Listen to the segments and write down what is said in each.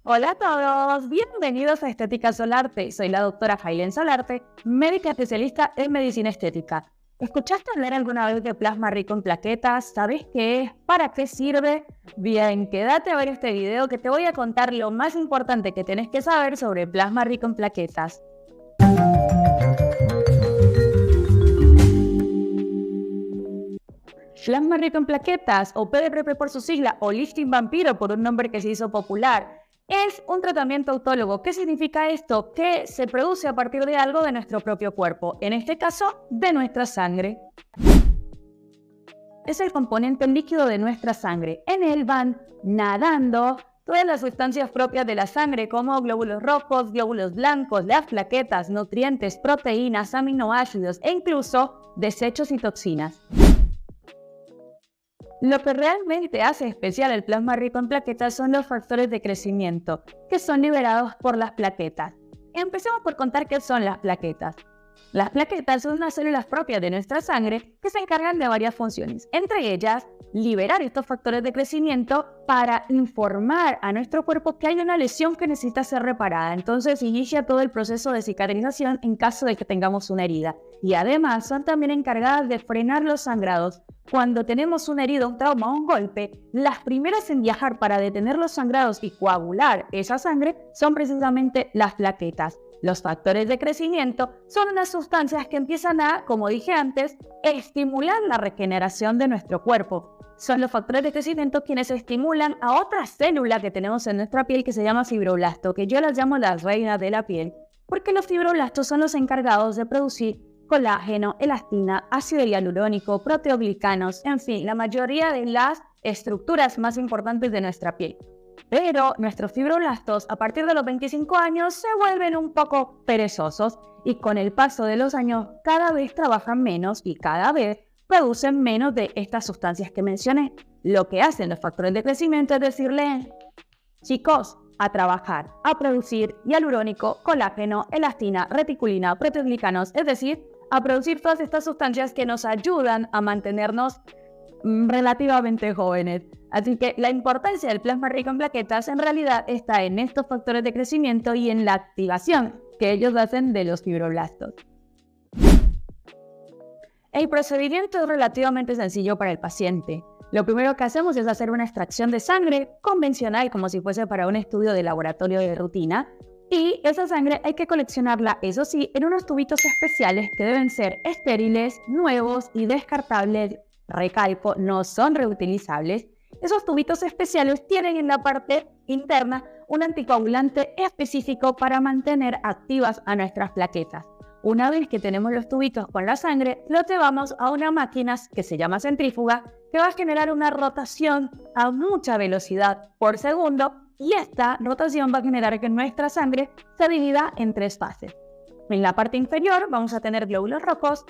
Hola a todos, bienvenidos a Estética Solarte. Soy la doctora Jailen Solarte, médica especialista en medicina estética. ¿Escuchaste hablar alguna vez de plasma rico en plaquetas? ¿Sabes qué es? ¿Para qué sirve? Bien, quédate a ver este video que te voy a contar lo más importante que tenés que saber sobre plasma rico en plaquetas. Plasma rico en plaquetas, o PRP por su sigla, o lifting vampiro por un nombre que se hizo popular, es un tratamiento autólogo. ¿Qué significa esto? Que se produce a partir de algo de nuestro propio cuerpo, en este caso, de nuestra sangre. Es el componente líquido de nuestra sangre. En él van nadando todas las sustancias propias de la sangre, como glóbulos rojos, glóbulos blancos, las plaquetas, nutrientes, proteínas, aminoácidos e incluso desechos y toxinas. Lo que realmente hace especial el plasma rico en plaquetas son los factores de crecimiento, que son liberados por las plaquetas. Empecemos por contar qué son las plaquetas. Las plaquetas son unas células propias de nuestra sangre que se encargan de varias funciones, entre ellas liberar estos factores de crecimiento para informar a nuestro cuerpo que hay una lesión que necesita ser reparada. Entonces inicia todo el proceso de cicatrización en caso de que tengamos una herida. Y además son también encargadas de frenar los sangrados. Cuando tenemos una herida, un trauma o un golpe, las primeras en viajar para detener los sangrados y coagular esa sangre son precisamente las plaquetas. Los factores de crecimiento son unas sustancias que empiezan a, como dije antes, estimular la regeneración de nuestro cuerpo. Son los factores de crecimiento quienes estimulan a otra célula que tenemos en nuestra piel que se llama fibroblasto, que yo las llamo las reinas de la piel, porque los fibroblastos son los encargados de producir colágeno, elastina, ácido hialurónico, proteoglicanos, en fin, la mayoría de las estructuras más importantes de nuestra piel. Pero nuestros fibroblastos a partir de los 25 años se vuelven un poco perezosos y con el paso de los años cada vez trabajan menos y cada vez producen menos de estas sustancias que mencioné. Lo que hacen los factores de crecimiento es decirle, chicos, a trabajar, a producir hialurónico, colágeno, elastina, reticulina, proteoglicanos, es decir, a producir todas estas sustancias que nos ayudan a mantenernos relativamente jóvenes. Así que la importancia del plasma rico en plaquetas en realidad está en estos factores de crecimiento y en la activación que ellos hacen de los fibroblastos. El procedimiento es relativamente sencillo para el paciente. Lo primero que hacemos es hacer una extracción de sangre convencional, como si fuese para un estudio de laboratorio de rutina, y esa sangre hay que coleccionarla, eso sí, en unos tubitos especiales que deben ser estériles, nuevos y descartables. Recalco, no son reutilizables. Esos tubitos especiales tienen en la parte interna un anticoagulante específico para mantener activas a nuestras plaquetas. Una vez que tenemos los tubitos con la sangre, los llevamos a una máquina que se llama centrífuga, que va a generar una rotación a mucha velocidad por segundo, y esta rotación va a generar que nuestra sangre se divida en tres fases. En la parte inferior vamos a tener glóbulos rojos,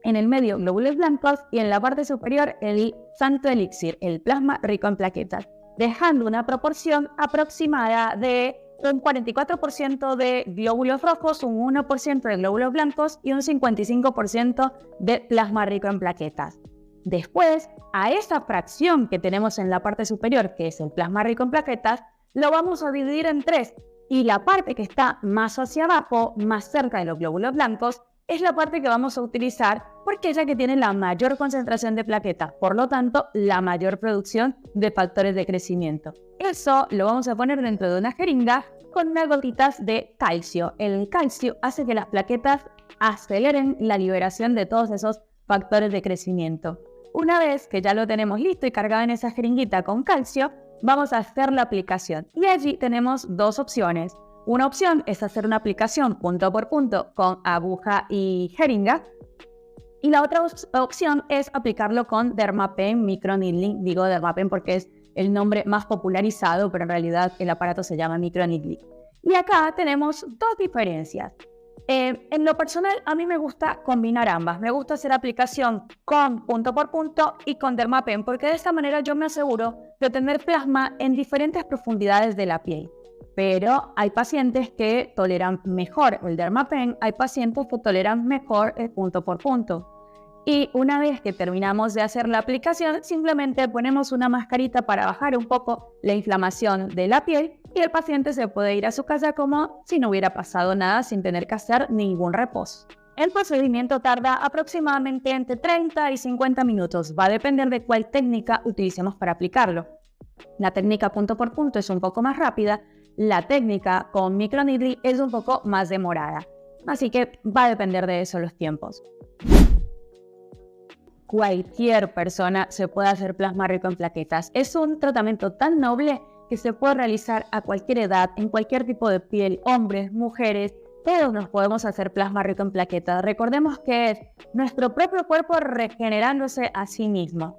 en el medio glóbulos blancos y en la parte superior el santo elixir, el plasma rico en plaquetas, dejando una proporción aproximada de un 44% de glóbulos rojos, un 1% de glóbulos blancos y un 55% de plasma rico en plaquetas. Después, a esa fracción que tenemos en la parte superior, que es el plasma rico en plaquetas, lo vamos a dividir en tres, y la parte que está más hacia abajo, más cerca de los glóbulos blancos, es la parte que vamos a utilizar porque es la que tiene la mayor concentración de plaquetas, por lo tanto, la mayor producción de factores de crecimiento. Eso lo vamos a poner dentro de una jeringa con unas gotitas de calcio. El calcio hace que las plaquetas aceleren la liberación de todos esos factores de crecimiento. Una vez que ya lo tenemos listo y cargado en esa jeringuita con calcio, vamos a hacer la aplicación. Y allí tenemos dos opciones. Una opción es hacer una aplicación punto por punto con aguja y jeringa. Y la otra opción es aplicarlo con Dermapen Microneedling. Digo Dermapen porque es el nombre más popularizado, pero en realidad el aparato se llama Microneedling. Y acá tenemos dos diferencias. En lo personal, a mí me gusta combinar ambas. Me gusta hacer aplicación con punto por punto y con Dermapen, porque de esta manera yo me aseguro de tener plasma en diferentes profundidades de la piel. Pero hay pacientes que toleran mejor el Dermapen, hay pacientes que toleran mejor el punto por punto. Y una vez que terminamos de hacer la aplicación, simplemente ponemos una mascarita para bajar un poco la inflamación de la piel y el paciente se puede ir a su casa como si no hubiera pasado nada sin tener que hacer ningún reposo. El procedimiento tarda aproximadamente entre 30 y 50 minutos, va a depender de cuál técnica utilicemos para aplicarlo. La técnica punto por punto es un poco más rápida, la técnica con microneedling es un poco más demorada, así que va a depender de eso los tiempos. Cualquier persona se puede hacer plasma rico en plaquetas. Es un tratamiento tan noble que se puede realizar a cualquier edad, en cualquier tipo de piel, hombres, mujeres, todos nos podemos hacer plasma rico en plaquetas. Recordemos que es nuestro propio cuerpo regenerándose a sí mismo.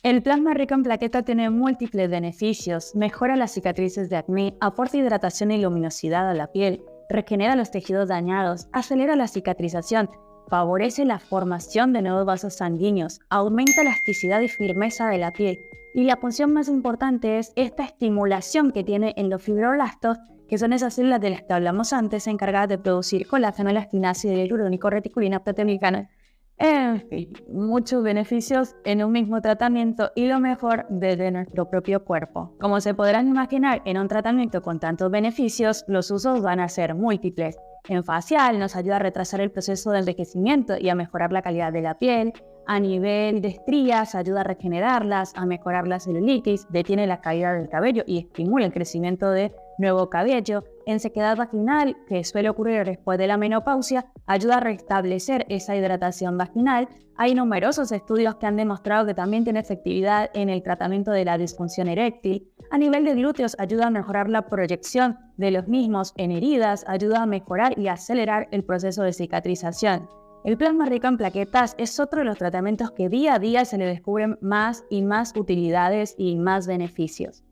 El plasma rico en plaquetas tiene múltiples beneficios. Mejora las cicatrices de acné, aporta hidratación y luminosidad a la piel, regenera los tejidos dañados, acelera la cicatrización, favorece la formación de nuevos vasos sanguíneos, aumenta la elasticidad y firmeza de la piel. Y la función más importante es esta estimulación que tiene en los fibroblastos, que son esas células de las que hablamos antes, encargadas de producir colágeno, elastina, ácido hialurónico, reticulina, proteoglicana. En fin, muchos beneficios en un mismo tratamiento y lo mejor desde nuestro propio cuerpo. Como se podrán imaginar, en un tratamiento con tantos beneficios, los usos van a ser múltiples. En facial nos ayuda a retrasar el proceso de envejecimiento y a mejorar la calidad de la piel. A nivel de estrías, ayuda a regenerarlas, a mejorar la celulitis, detiene la caída del cabello y estimula el crecimiento de nuevo cabello. En sequedad vaginal, que suele ocurrir después de la menopausia, ayuda a restablecer esa hidratación vaginal. Hay numerosos estudios que han demostrado que también tiene efectividad en el tratamiento de la disfunción eréctil. A nivel de glúteos, ayuda a mejorar la proyección de los mismos en heridas, ayuda a mejorar y acelerar el proceso de cicatrización. El plasma rico en plaquetas es otro de los tratamientos que día a día se le descubren más y más utilidades y más beneficios.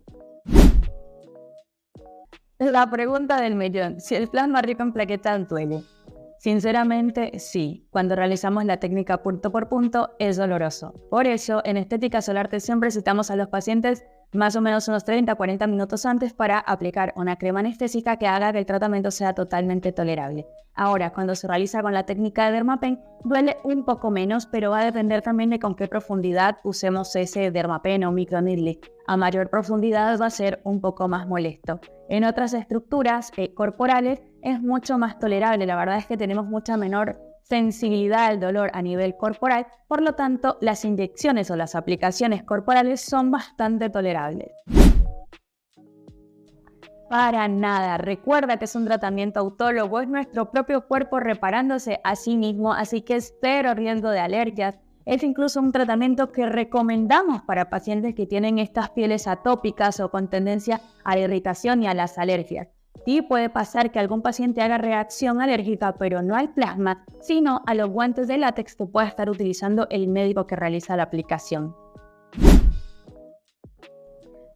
La pregunta del millón, si el plasma rico en plaquetas duele. Sinceramente, sí. Cuando realizamos la técnica punto por punto es doloroso. Por eso, en Estética Solarte siempre citamos a los pacientes más o menos unos 30-40 minutos antes para aplicar una crema anestésica que haga que el tratamiento sea totalmente tolerable. Ahora, cuando se realiza con la técnica de Dermapen, duele un poco menos, pero va a depender también de con qué profundidad usemos ese Dermapen o microneedling. A mayor profundidad va a ser un poco más molesto. En otras estructuras corporales es mucho más tolerable. La verdad es que tenemos mucha menor sensibilidad al dolor a nivel corporal, por lo tanto, las inyecciones o las aplicaciones corporales son bastante tolerables. Para nada, recuerda que es un tratamiento autólogo, es nuestro propio cuerpo reparándose a sí mismo, así que es cero riesgo de alergias. Es incluso un tratamiento que recomendamos para pacientes que tienen estas pieles atópicas o con tendencia a la irritación y a las alergias. Sí puede pasar que algún paciente haga reacción alérgica, pero no al plasma, sino a los guantes de látex que pueda estar utilizando el médico que realiza la aplicación.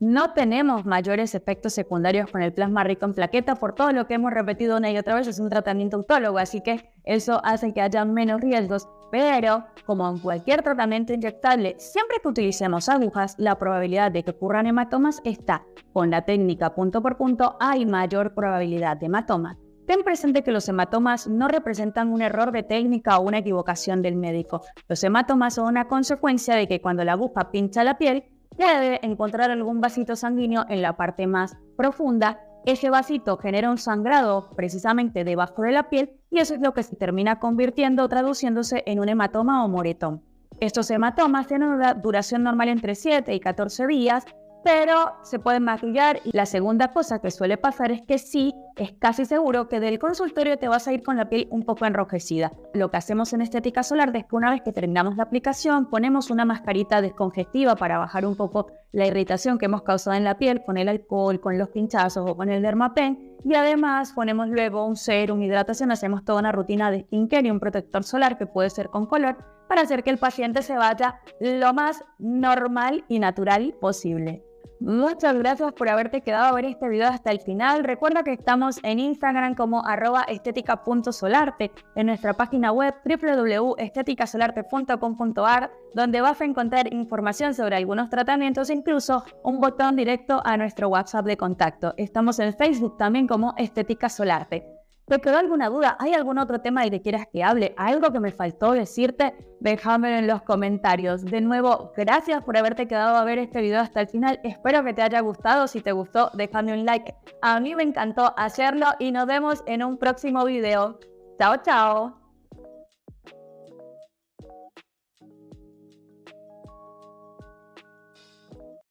No tenemos mayores efectos secundarios con el plasma rico en plaquetas por todo lo que hemos repetido una y otra vez, es un tratamiento autólogo, así que eso hace que haya menos riesgos, pero como en cualquier tratamiento inyectable, siempre que utilicemos agujas, la probabilidad de que ocurran hematomas está. Con la técnica punto por punto hay mayor probabilidad de hematomas. Ten presente que los hematomas no representan un error de técnica o una equivocación del médico. Los hematomas son una consecuencia de que cuando la aguja pincha la piel, debe encontrar algún vasito sanguíneo en la parte más profunda. Ese vasito genera un sangrado precisamente debajo de la piel y eso es lo que se termina convirtiendo o traduciéndose en un hematoma o moretón. Estos hematomas tienen una duración normal entre 7 y 14 días, pero se pueden maquillar y la segunda cosa que suele pasar es que sí, es casi seguro que del consultorio te vas a ir con la piel un poco enrojecida. Lo que hacemos en Estética Solarte es que una vez que terminamos la aplicación ponemos una mascarita descongestiva para bajar un poco la irritación que hemos causado en la piel con el alcohol, con los pinchazos o con el Dermapen y además ponemos luego un serum, hidratación, hacemos toda una rutina de skincare y un protector solar que puede ser con color para hacer que el paciente se vaya lo más normal y natural posible. Muchas gracias por haberte quedado a ver este video hasta el final. Recuerda que estamos en Instagram como @estetica.solarte, en nuestra página web www.esteticasolarte.com.ar, donde vas a encontrar información sobre algunos tratamientos e incluso un botón directo a nuestro WhatsApp de contacto. Estamos en Facebook también como Estética Solarte. ¿Te quedó alguna duda? ¿Hay algún otro tema de que quieras que hable? ¿Algo que me faltó decirte? Déjamelo en los comentarios. De nuevo, gracias por haberte quedado a ver este video hasta el final. Espero que te haya gustado. Si te gustó, déjame un like. A mí me encantó hacerlo y nos vemos en un próximo video. Chao, chao.